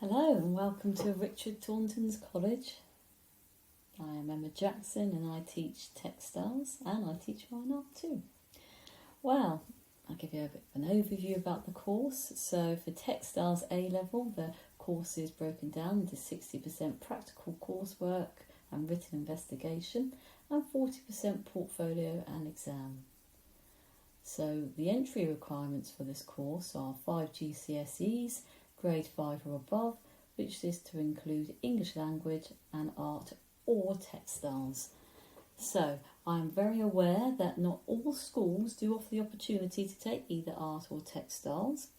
Hello and welcome to Richard Taunton's College. I am Emma Jackson and I teach textiles and I teach fine art too. Well, I'll give you a bit of an overview about the course. So for Textiles A level, the course is broken down into 60% practical coursework and written investigation and 40% portfolio and exam. So the entry requirements for this course are 5 GCSEs, grade 5 or above, which is to include English language and art or textiles. So I'm very aware that not all schools do offer the opportunity to take either art or textiles,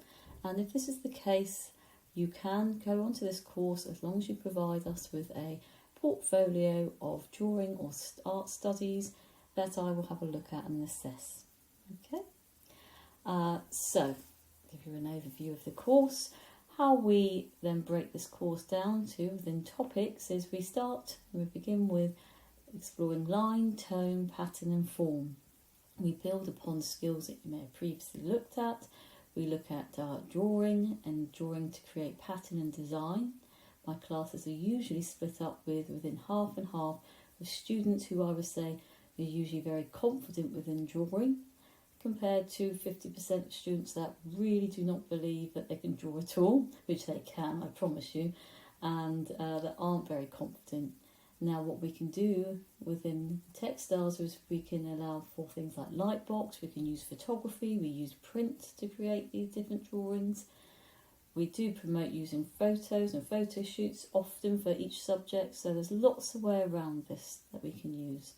and if this is the case, you can go onto this course as long as you provide us with a portfolio of drawing or art studies that I will have a look at and assess. Okay, so give you an overview of the course. How we then break this course down to within topics is we begin with exploring line, tone, pattern and form. We build upon skills that you may have previously looked at. We look at drawing and drawing to create pattern and design. My classes are usually split up within half and half with students who I would say are usually very confident within drawing, compared to 50% of students that really do not believe that they can draw at all, which they can, I promise you, and that aren't very confident. Now what we can do within textiles is we can allow for things like lightbox, we can use photography, we use print to create these different drawings. We do promote using photos and photo shoots often for each subject, so there's lots of way around this that we can use.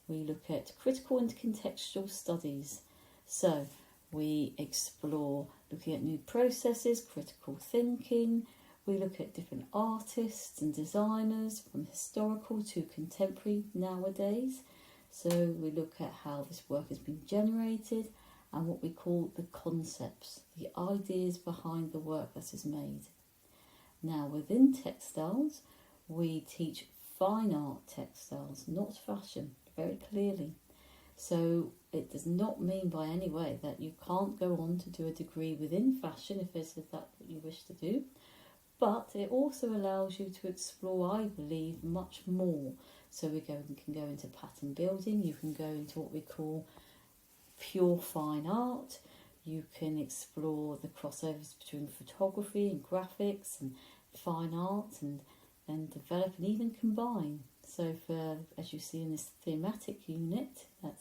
We look at critical and contextual studies. So we explore looking at new processes, critical thinking. We look at different artists and designers from historical to contemporary nowadays. So we look at how this work has been generated and what we call the concepts, the ideas behind the work that is made. Now within textiles, we teach fine art textiles, not fashion, very clearly. So it does not mean by any way that you can't go on to do a degree within fashion if that's what you wish to do, but it also allows you to explore, I believe, much more. So we can go into pattern building, you can go into what we call pure fine art, you can explore the crossovers between photography and graphics and fine art and develop and even combine. So for, as you see in this thematic unit that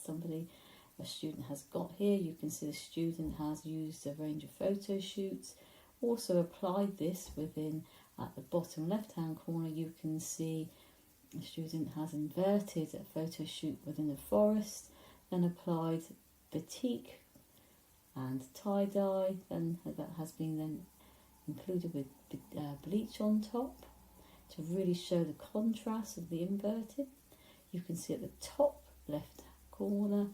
a student has got here, you can see the student has used a range of photo shoots, also applied this within, at the bottom left hand corner you can see the student has inverted a photo shoot within a forest, then applied batik and tie-dye, then that has been then included with bleach on top, to really show the contrast of the inverted. You can see at the top left corner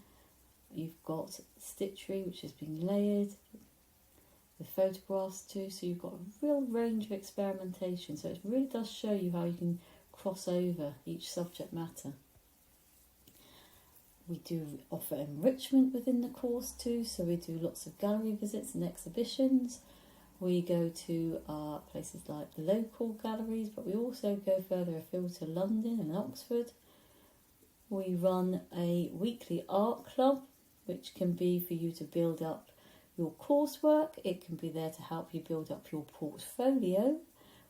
you've got stitchery which has been layered with photographs too, so you've got a real range of experimentation, so it really does show you how you can cross over each subject matter. We do offer enrichment within the course too, so we do lots of gallery visits and exhibitions. We go to places like the local galleries, but we also go further afield to London and Oxford. We run a weekly art club, which can be for you to build up your coursework. It can be there to help you build up your portfolio,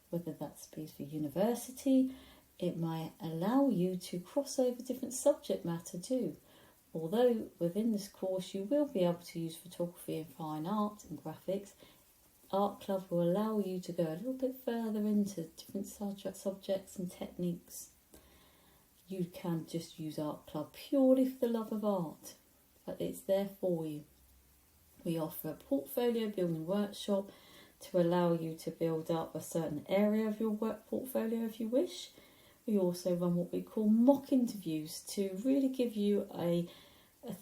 whether that's be for university. It might allow you to cross over different subject matter too. Although within this course you will be able to use photography and fine art and graphics, Art Club will allow you to go a little bit further into different subjects and techniques. You can just use Art Club purely for the love of art, but it's there for you. We offer a portfolio building workshop to allow you to build up a certain area of your work portfolio if you wish. We also run what we call mock interviews to really give you a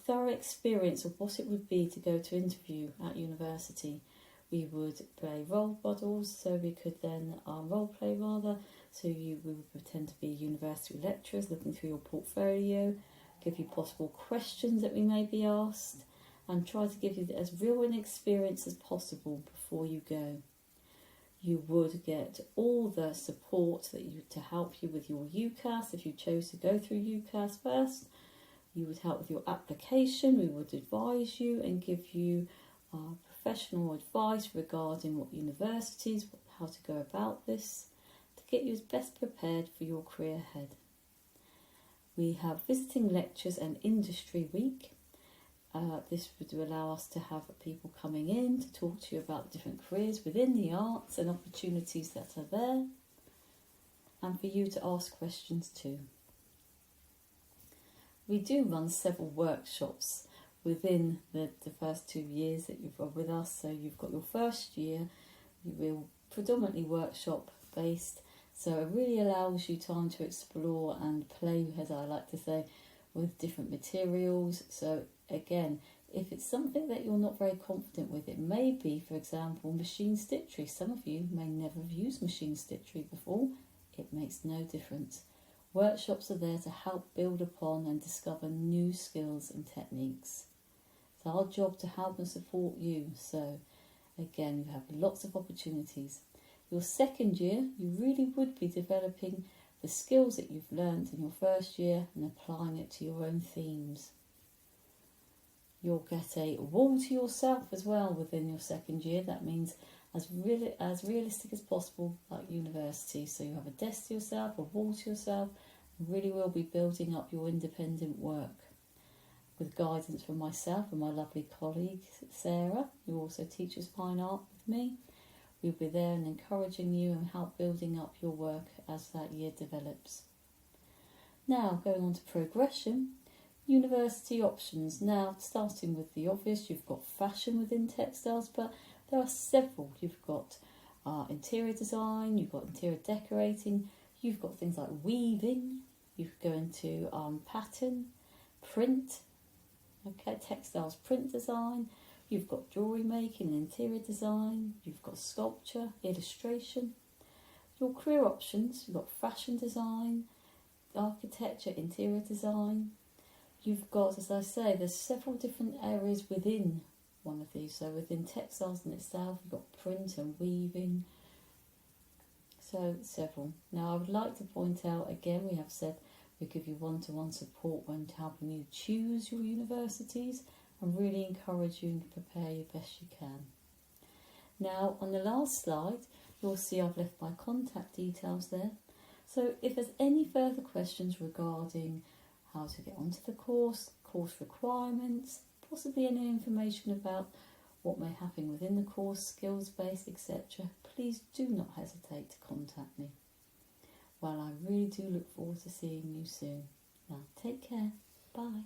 thorough experience of what it would be to go to interview at university. We would play role models, so we could then role play rather. So we would pretend to be university lecturers looking through your portfolio, give you possible questions that we may be asked, and try to give you as real an experience as possible before you go. You would get all the support to help you with your UCAS if you chose to go through UCAS first. You would help with your application. We would advise you and give you professional advice regarding what universities, how to go about this, to get you as best prepared for your career ahead. We have visiting lectures and industry week. This would allow us to have people coming in to talk to you about different careers within the arts and opportunities that are there, and for you to ask questions too. We do run several workshops within the first 2 years that you've got with us. So you've got your first year, you will predominantly workshop based, so it really allows you time to explore and play, as I like to say, with different materials. So again, if it's something that you're not very confident with, it may be, for example, machine stitchery. Some of you may never have used machine stitchery before. It makes no difference. Workshops are there to help build upon and discover new skills and techniques. It's our job to help and support you. So again, you have lots of opportunities. Your second year, you really would be developing the skills that you've learned in your first year and applying it to your own themes. You'll get a wall to yourself as well within your second year. That means as realistic as possible, like university. So you have a desk to yourself, a wall to yourself, and really will be building up your independent work. With guidance from myself and my lovely colleague Sarah, who also teaches fine art with me. We'll be there and encouraging you and help building up your work as that year develops. Now, going on to progression, university options. Now, starting with the obvious, you've got fashion within textiles, but there are several. You've got interior design, you've got interior decorating, you've got things like weaving, you could go into pattern, print, textiles print design, you've got jewellery making and interior design, you've got sculpture, illustration. Your career options, you've got fashion design, architecture, interior design. You've got, as I say, there's several different areas within one of these. So within textiles in itself, you've got print and weaving. So several. Now I would like to point out again, we have said we give you one-to-one support when helping you choose your universities and really encourage you and prepare you best you can. Now on the last slide, you'll see I've left my contact details there. So if there's any further questions regarding how to get onto the course requirements, possibly any information about what may happen within the course, skills based, etc., please do not hesitate to contact me. Well, I really do look forward to seeing you soon. Now, take care. Bye.